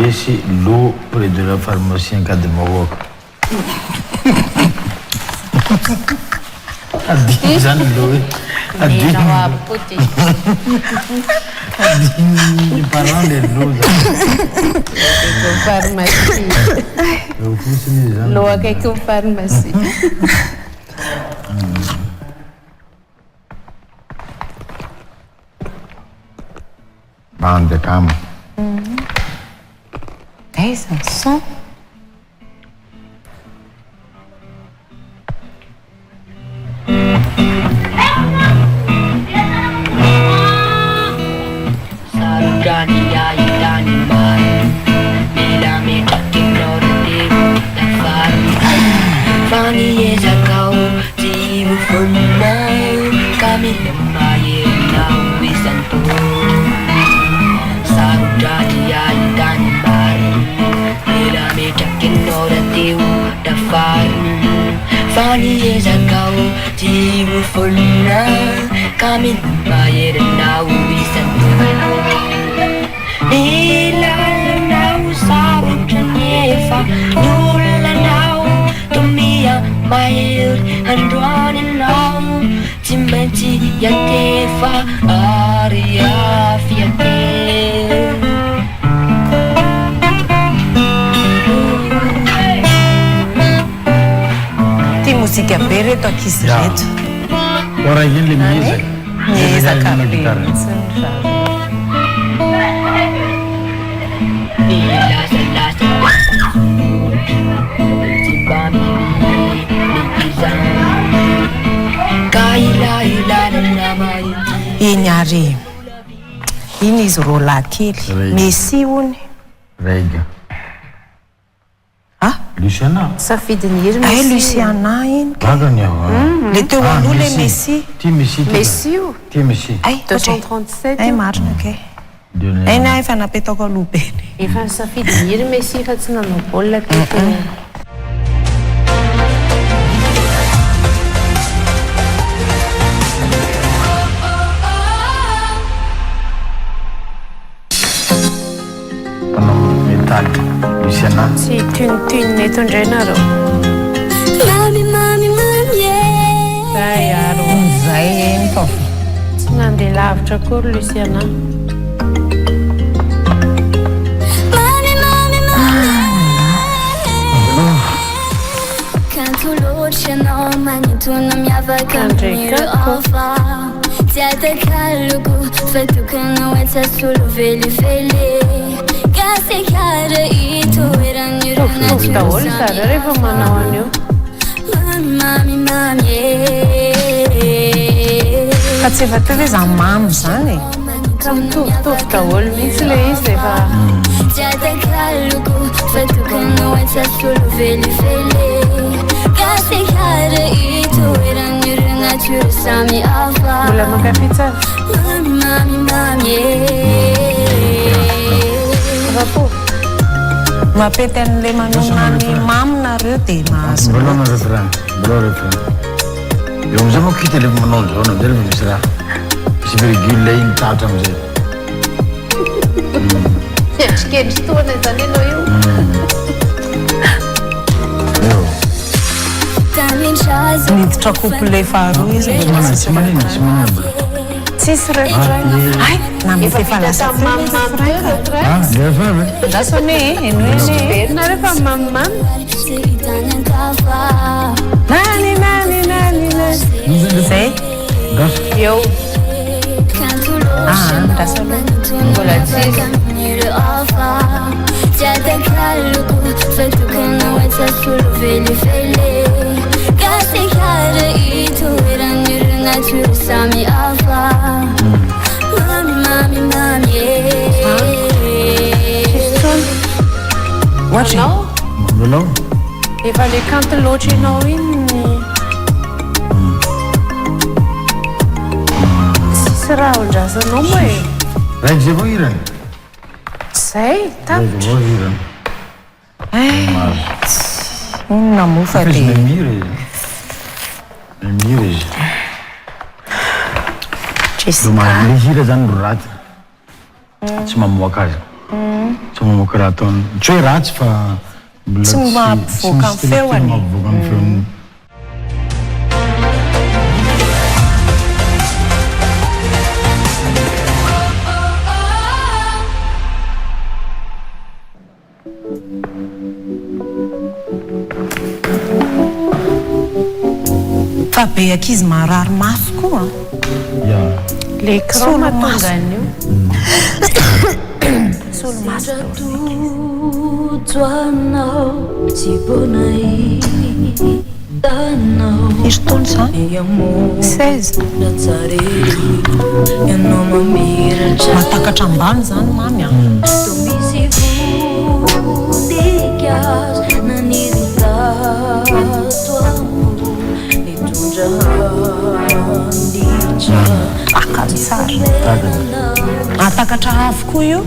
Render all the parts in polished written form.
resy l'eau près de la pharmacie en cas de Maroc. Adino zany l'eau hoe adino ny parent le l'eau pharmacie eo fotsiny izy zany l'eau akaiky ny pharmacie bande de cam. Hey, c'est un son. Funny years ago, you for now, coming by it now, we sent Nila now, sorrow to never, Nula now, to me, my head, and running now, Timothy, Yatefa, Aria, Fiate. Música perto aqui direito. Ora ele me diz. Essa cabeça. E niaraka. Iny izy rola kely. Messi hony. Rega. Ah? Luciana. Safidiny hery Messi. Ay, Luciana iny. Vagany aho. Le teo aloha le Messi. Ty Messi. Messi io. Ty Messi. Ay, 237. Ay, marina ke. Ay, na efa napetako aloha be. Efa safidiny hery Messi fa tsy nanao baolina teto. Luciana. Tsy tuny eto indray nareo. Mami, Zay aro. Zay ny fofo. Tsy nandeha lavitra akory Luciana. Canto loatra ianao magnintona miavaka amin'ireo hafa Tsy atakaloko fa tokana hoe tsasolo velively Gasekara itoeran'ireo Tovy daholo zara rehefa manao an'io. Mami Fa tsy efa teo hoe za mamy zany e. Ka mitovitovy daholo mihitsy le izy efa. Tsy atakaloko fa tokana hoe tsasolo velively Gasekara itoeran'ireo natiora samy hafa Mbola mankafy tsara. Mami Rapo. Mapety an'le manoma ny maminareo dia mahazo. Mbolona refrain. Mbolona refrain. Eo amizay moa kita le manao zao na amizay misy raha. Misy virgule iny tatra amizay. Endrikendry toana zany ianao io. Eo. Miditra couple faharoa izy. Tsy manino. Tsisy refrain. Ay, namety efa lasa refrain. Ah, nefa ve? Ndasone enoene. Verina rehefa mamimamy. Nani. Zay. Eo. Ah, ndasone. Mbola tsisy. Sami afa Mami Watch it. Mbolao. Efa le kanto loatra ianao iny. Tsisy raha hondrasanao moa e. Raiky zay vao hirany. Zay, tapitra. Raiky vao hirany. Iny namofa Izy dia. memira izy. Memira izy. Le hira zany ro raty. Tsy mamoaka azy. mamoaka raha ataony tsy hoe ratsy fa mbola Tsy mampivoaka amin'ny feony. mampivoaka amin'ny feony. Fa be ankizy marary mafy koa. Ya. L'écran matonga an'io. Solomaso Tuanao si bonai tanao izy taona zany 16 ianao mamiratra matakatra ambany zany mamy a tô misy vodikas naniritato ambo nitondra handitra akady tsara atakatra avokoa io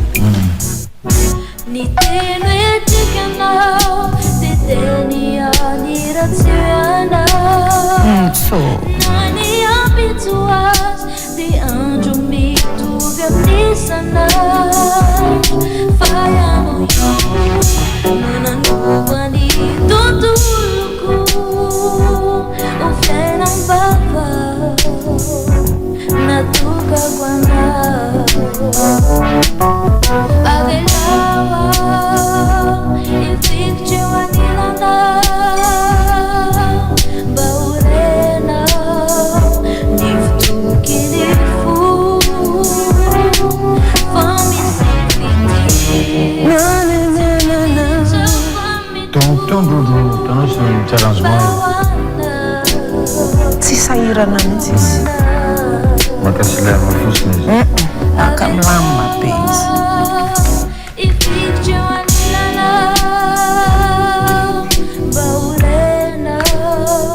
ni telo etikanao de teny aniratseanao so nani ampitsoas de andro mitovy amin'isanao fa ianao nananovan'ny tontoloko ho fiainam-bava natokako anao avelawa ifikitry eo anilanao mba orenao ny fitokiny fo fa misy Tanao sy tsy arrangement tsy sahirana mihitsy izy maka silema fosiny izy. aka milamina be izy ifikitry eo anilanao mba orenao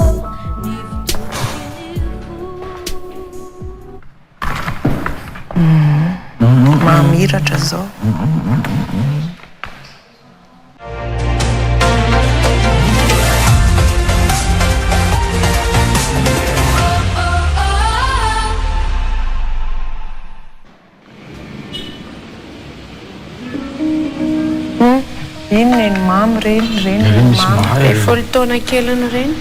ny fitokiny fo mamiratra zao ino neny mamy reny Misy mamy mahay. Folo taona keliny reny.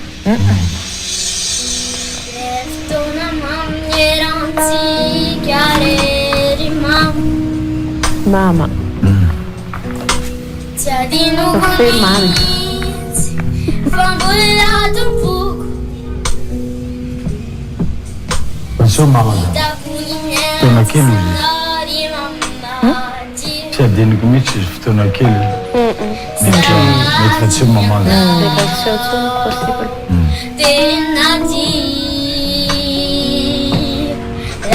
Fotoana mamierantsika rery mamo Mama. tsy adinoko Fe mamy. mihitsy fa mbola tompoko Penseo mama zany. hitako Fotoana kely izy. inenary mamaty Tsy adiniko mihitsy izy fotoana kely. Mety fa tsy mama zany. Efa tsy atsony possible. tenaty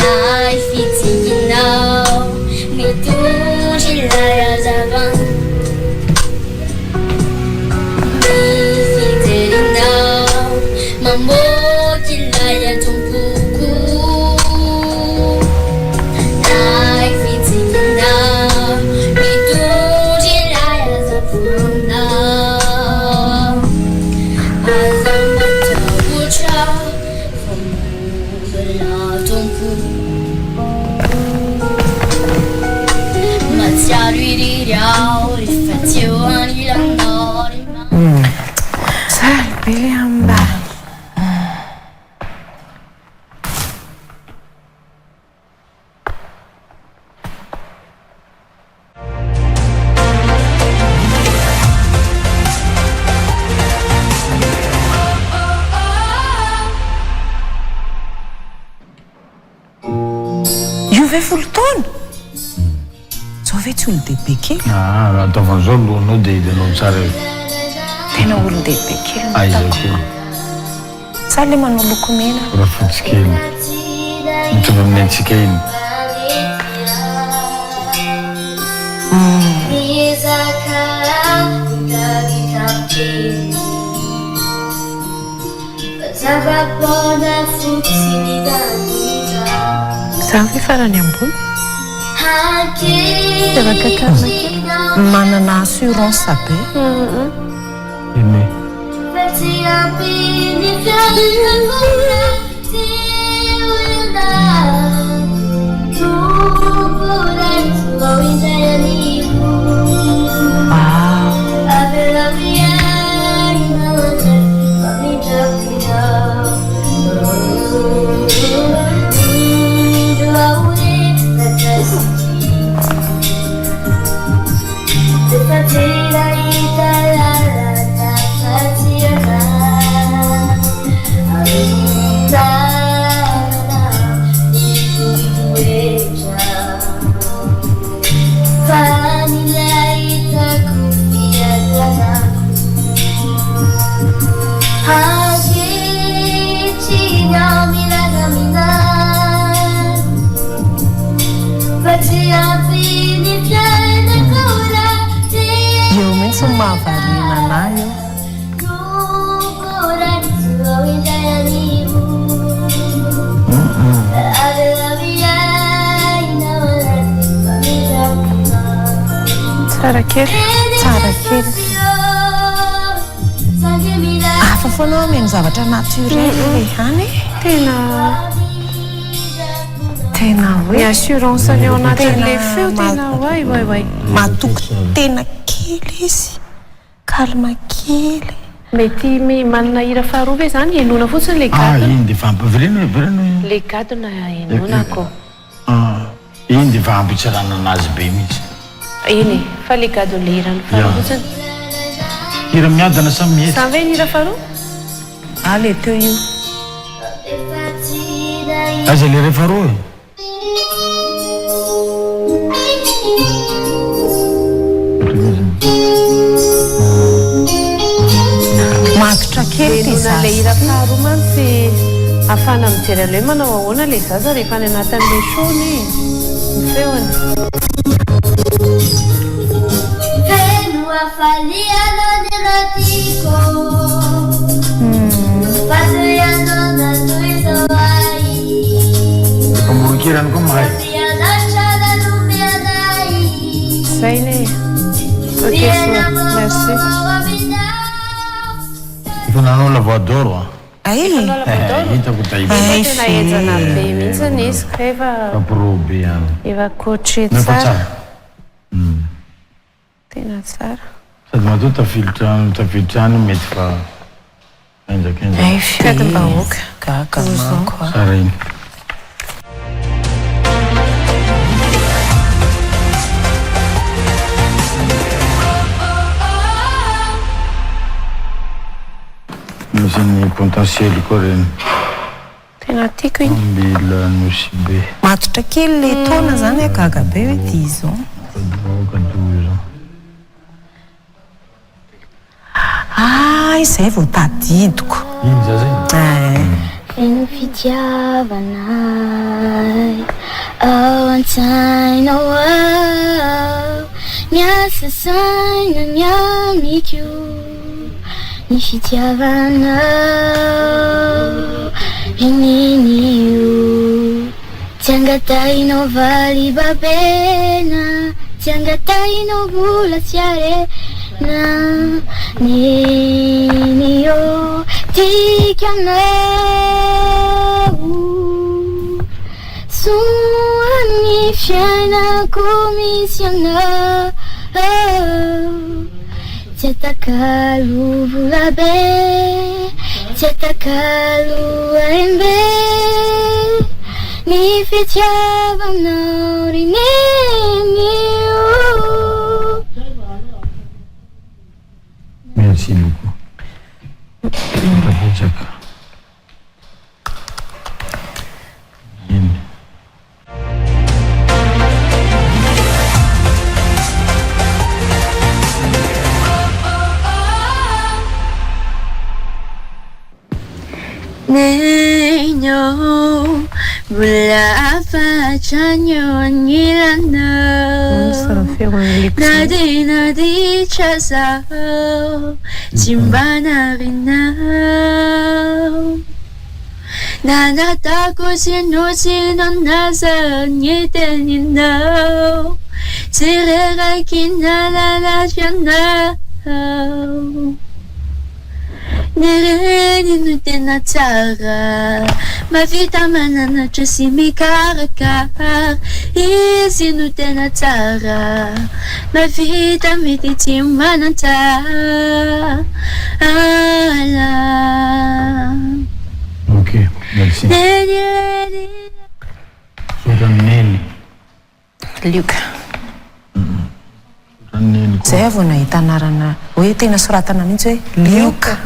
raha ifitikinao mitondry ilay hazavana mifiterinao mamoky ilay atompoko raha ifitikinao mitondry ilay hazavana azamataotra famogala tompoko matsiaro iriry ao rehefa tsy eo anilanao ry sary be le ambany io ve folo taona zao ve tsy olon-dehibe kely Ataovan'izao lohanao dia hitanao tsara io. tena olon-dehibe kely Aiza koa. sa le manao lokomena Raha fotsy kely. Mitovy amin'ny antsika iny. Zava-poda fotsy ny danisa Za fe farany ambony. Zavaka karina kely. manana assurance be Ine. Tsy ampy ny fiainana ty olona tompo raitso ao indray anivo anay io tsara kely afa foanao mihaino zavatra naturel any tena hoe assurance any ao anatin'le feo tena way matoko tena kely izy kalma kely mety manana hira faharoa ve zany enona fotsiny le iny de fampivirena le gadona enonako iny de fampitsarana anazy be mihitsy iny fa le gadona le hirany faharoa fotsiny hira miadana samy mihety samy ve ny hira faharoa le teo io aza le rehefa roa matotra kely enona le hira faharoa mantsy afana mijery aloha manao ahoana le zaza rehefa ny anatin'le shony ny feony famorokirany koa mahay zay ne ok merci efa nanao la voix d'or hitako tena ejana be mihitsiny izy ka apro be any efa coaché nefa tsara tsara tena tsara sady matoa tafilitrano mety fa enjakenja fiadim-bahoaka gagamako tsara iny misy ny potentiely koa reny tena tiako iny ambila nosy be matotra kely le taona zany gaga be hoe ty zao kadozo izay vao tadidiko iny za zay feno fitiavanay ao an-tsainao ao miasa saina ny amiko ny fitiavanao in'inio tsy angatahinao valy babena tsy angatahinao vola tsy arena ninio tikanao soany fiainako misy anao tsy atakalo vola be tsy atakalo aimbe ny fitiavanao rinenio merci beaucoup tapetsaka iny nenyo mbola afatranyo angilanao nadinaditra zaho tsy mba narinao nanatako sino naza ny teninao tsy reraky nalalafianao nereny no tena tsara mavita mananatra sy mikarakara izy no tena tsara mavita mety tsy manantara ok merci soranely lioka zay avao nahita anarana hoe tena soratana mihitsy hoe lioka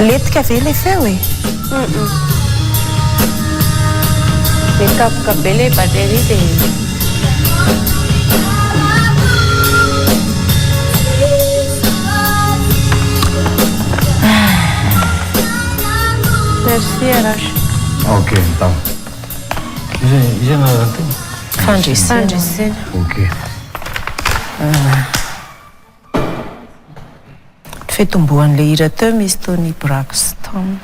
letika ve le feo e mikapoka be le batterie dia merci arash. Ok, então. Iza na raha teny? Fandresena. Ok. fitomboan'le hira teo misy Tony Braxton.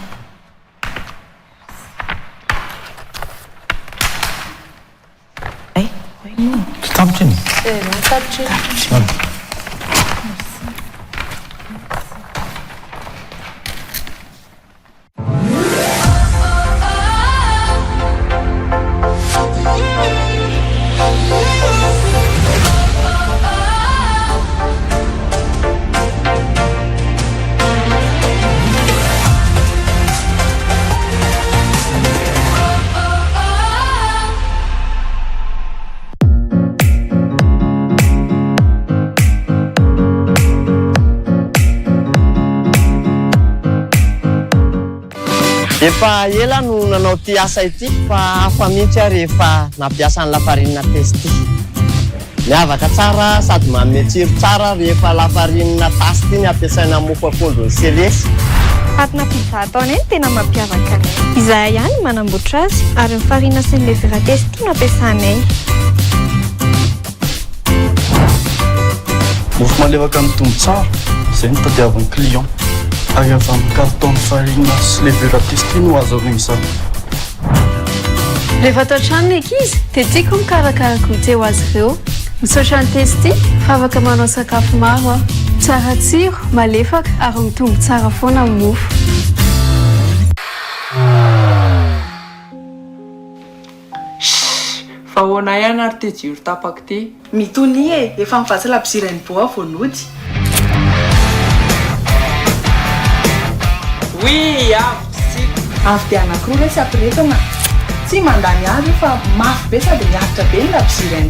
Tsy tapitra iny? Tapitra. Efa ela no nanao ty asa ity fa afa mihitsy aho rehefa nampiasa ny lafarinina testy. Miavaka tsara sady manome tsiro tsara rehefa lafarinina tasy ity ny ampiasaina mofo akondro ny selesy. Patina pizza ataony eny tena mampiavaka anay. Izahay ihany manamboatra azy ary ny farina sy ny levera testy no ampiasanay. Mofo malevaka amin'ny tombon-tsara, izay no tadiavan'ny client. Ary avy amin'ny carton farina sy levera testy no azo avy izany. Rehefa atao trano ny ankizy dia tiako mikarakara goûter ho azy ireo. Misaotra ny testy fa afaka manao sakafo maro tsara tsiro, malefaka ary mitombo tsara foana amin'ny mofo. Fa hoana ihany ary te jiro tapaka ty. Mitony e, efa mivatsy labozirany boa voanody. Oui, avy dia anankiroa resy ampiretana. Tsy mandany avy fa mafy be sady miaritra be ny labozirany.